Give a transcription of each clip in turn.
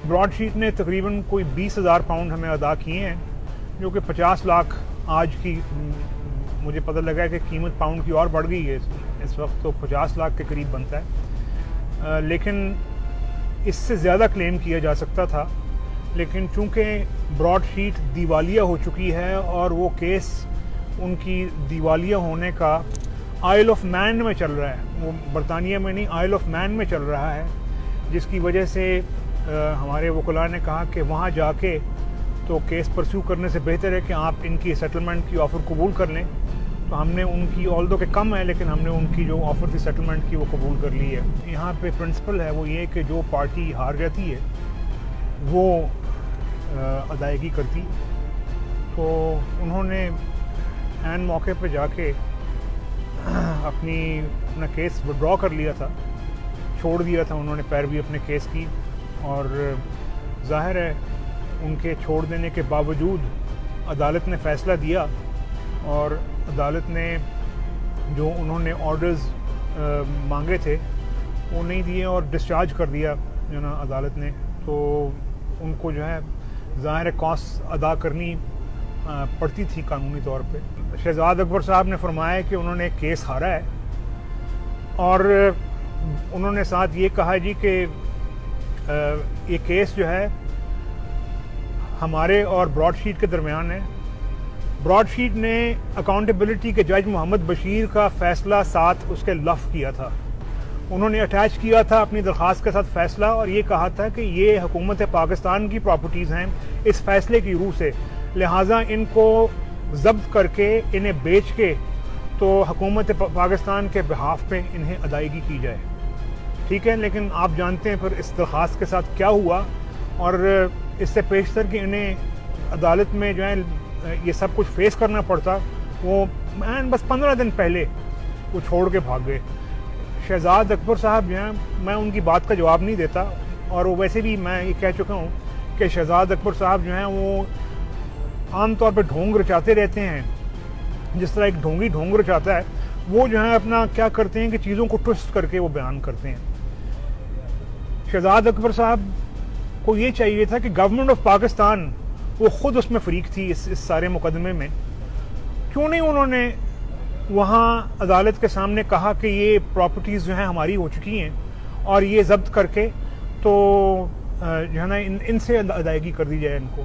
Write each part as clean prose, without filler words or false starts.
Broad sheet نے تقریباً کوئی 20,000 پاؤنڈ ہمیں ادا کیے ہیں، جو کہ 50 لاکھ آج کی مجھے پتہ لگا ہے کہ قیمت پاؤنڈ کی اور بڑھ گئی ہے اس وقت، تو 50 لاکھ کے قریب بنتا ہے، لیکن اس سے زیادہ کلیم کیا جا سکتا تھا، لیکن چونکہ براڈ شیٹ دیوالیہ ہو چکی ہے اور وہ کیس ان کی دیوالیہ ہونے کا آئل آف مین میں چل رہا ہے، وہ برطانیہ میں نہیں آئل آف مین میں چل رہا ہے، جس کی وجہ سے ہمارے وکلاء نے کہا کہ وہاں جا کے تو کیس پرسیو کرنے سے بہتر ہے کہ آپ ان کی سیٹلمنٹ کی آفر قبول کر لیں، تو ہم نے ان کی آلدو کہ کم ہے لیکن ہم نے ان کی جو آفر تھی سیٹلمنٹ کی وہ قبول کر لی ہے۔ یہاں پہ پرنسپل ہے وہ یہ کہ جو پارٹی ہار جاتی ہے وہ ادائیگی کرتی، تو انہوں نے عین موقع پہ جا کے اپنا کیس وڈرا کر لیا تھا، چھوڑ دیا تھا انہوں نے پیروی اپنے کیس کی، اور ظاہر ہے ان کے چھوڑ دینے کے باوجود عدالت نے فیصلہ دیا، اور عدالت نے جو انہوں نے آرڈرز مانگے تھے وہ نہیں دیے اور ڈسچارج کر دیا جو نا عدالت نے، تو ان کو جو ہے ظاہر کاسٹ ادا کرنی پڑتی تھی قانونی طور پہ۔ شہزاد اکبر صاحب نے فرمایا کہ انہوں نے ایک کیس ہارا ہے، اور انہوں نے ساتھ یہ کہا جی کہ یہ کیس جو ہے ہمارے اور براڈ شیٹ کے درمیان ہے۔ براڈ شیٹ نے اکاؤنٹیبلٹی کے جج محمد بشیر کا فیصلہ ساتھ اس کے لفظ کیا تھا، انہوں نے اٹیچ کیا تھا اپنی درخواست کے ساتھ فیصلہ، اور یہ کہا تھا کہ یہ حکومت پاکستان کی پراپرٹیز ہیں اس فیصلے کی روح سے، لہٰذا ان کو ضبط کر کے انہیں بیچ کے تو حکومت پاکستان کے بہاف پہ انہیں ادائیگی کی جائے، ٹھیک ہے۔ لیکن آپ جانتے ہیں پھر اس درخواست کے ساتھ کیا ہوا، اور اس سے پیشتر کہ انہیں عدالت میں جو ہے یہ سب کچھ فیس کرنا پڑتا، وہ بس 15 دن پہلے وہ چھوڑ کے بھاگ گئے۔ شہزاد اکبر صاحب جو ہیں، میں ان کی بات کا جواب نہیں دیتا، اور وہ ویسے بھی میں یہ کہہ چکا ہوں کہ شہزاد اکبر صاحب جو ہیں وہ عام طور پہ ڈھونگ رچاتے رہتے ہیں، جس طرح ایک ڈھونگی ڈھونگ رچاتا ہے، وہ جو ہے اپنا کیا کرتے ہیں کہ چیزوں کو ٹوسٹ کر کے وہ بیان کرتے ہیں۔ شہزاد اکبر صاحب کو یہ چاہیے تھا کہ گورنمنٹ آف پاکستان وہ خود اس میں فریق تھی اس سارے مقدمے میں، کیوں نہیں انہوں نے وہاں عدالت کے سامنے کہا کہ یہ پراپرٹیز جو ہیں ہماری ہو چکی ہیں اور یہ ضبط کر کے تو جو ہے نا ان سے ادائیگی کر دی جائے، ان کو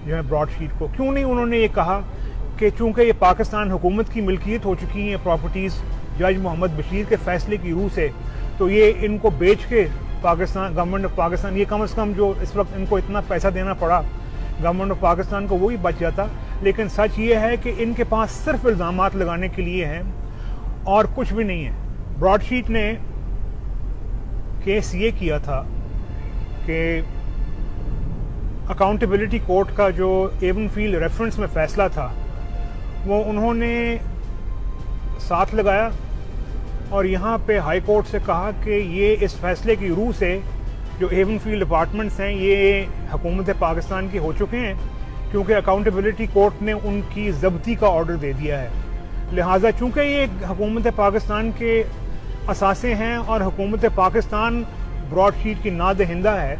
جو ہے براڈ شیٹ کو، کیوں نہیں انہوں نے یہ کہا کہ چونکہ یہ پاکستان حکومت کی ملکیت ہو چکی ہیں پراپرٹیز جج محمد بشیر کے فیصلے کی روح سے، تو یہ ان کو بیچ کے پاکستان گورنمنٹ آف پاکستان، یہ کم از کم جو اس وقت ان کو اتنا پیسہ دینا پڑا گورنمنٹ آف پاکستان کو وہی بچ جاتا۔ لیکن سچ یہ ہے کہ ان کے پاس صرف الزامات لگانے کے لیے ہیں اور کچھ بھی نہیں ہے۔ براڈ شیٹ نے کیس یہ کیا تھا کہ اکاؤنٹیبلٹی کورٹ کا جو ایون فیلڈ ریفرنس میں فیصلہ تھا وہ انہوں نے ساتھ لگایا، اور یہاں پہ ہائی کورٹ سے کہا کہ یہ اس فیصلے کی روح سے جو ایون فیلڈ اپارٹمنٹس ہیں یہ حکومت پاکستان کے ہو چکے ہیں، کیونکہ اکاؤنٹیبلٹی کورٹ نے ان کی ضبطی کا آرڈر دے دیا ہے، لہٰذا چونکہ یہ حکومت پاکستان کے اثاثے ہیں اور حکومت پاکستان براڈ شیٹ کی نادہندہ ہے،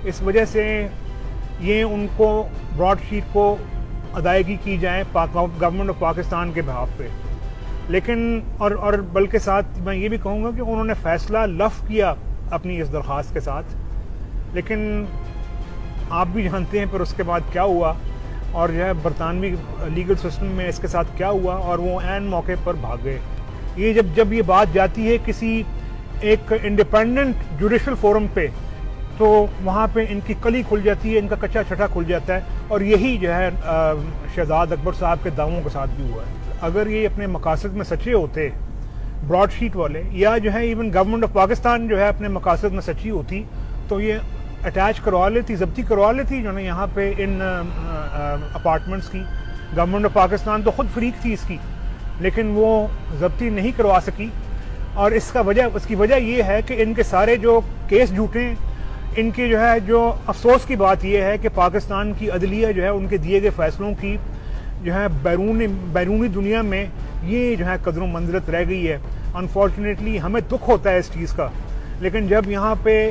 اس وجہ سے یہ ان کو براڈ شیٹ کو ادائیگی کی جائے گورنمنٹ آف پاکستان کے بہاف پہ۔ لیکن اور بلکہ ساتھ میں یہ بھی کہوں گا کہ انہوں نے فیصلہ لفظ کیا اپنی اس درخواست کے ساتھ، لیکن آپ بھی جانتے ہیں پھر اس کے بعد کیا ہوا، اور جو ہے برطانوی لیگل سسٹم میں اس کے ساتھ کیا ہوا، اور وہ عین موقع پر بھاگ گئے۔ یہ جب یہ بات جاتی ہے کسی ایک انڈیپینڈنٹ جوڈیشل فورم پہ، تو وہاں پہ ان کی کلی کھل جاتی ہے، ان کا کچا چھٹا کھل جاتا ہے، اور یہی جو ہے شہزاد اکبر صاحب کے دعووں کے ساتھ بھی ہوا ہے۔ اگر یہ اپنے مقاصد میں سچے ہوتے براڈ شیٹ والے، یا جو ہے ایون گورنمنٹ آف پاکستان جو ہے اپنے مقاصد میں سچی ہوتی، تو یہ اٹیچ کروا لیتی، ضبطی کروا لیتی جو ہے یہاں پہ ان اپارٹمنٹس کی۔ گورنمنٹ آف پاکستان تو خود فریق تھی اس کی، لیکن وہ ضبطی نہیں کروا سکی، اور اس کی وجہ یہ ہے کہ ان کے سارے جو کیس جھوٹے ہیں، ان کی جو ہے جو افسوس کی بات یہ ہے کہ پاکستان کی عدلیہ جو ہے ان کے دیے گئے فیصلوں کی جو ہے بیرونی دنیا میں یہ جو ہے قدر و منزلت رہ گئی ہے۔ انفارچونیٹلی ہمیں دکھ ہوتا ہے اس چیز کا، لیکن جب یہاں پہ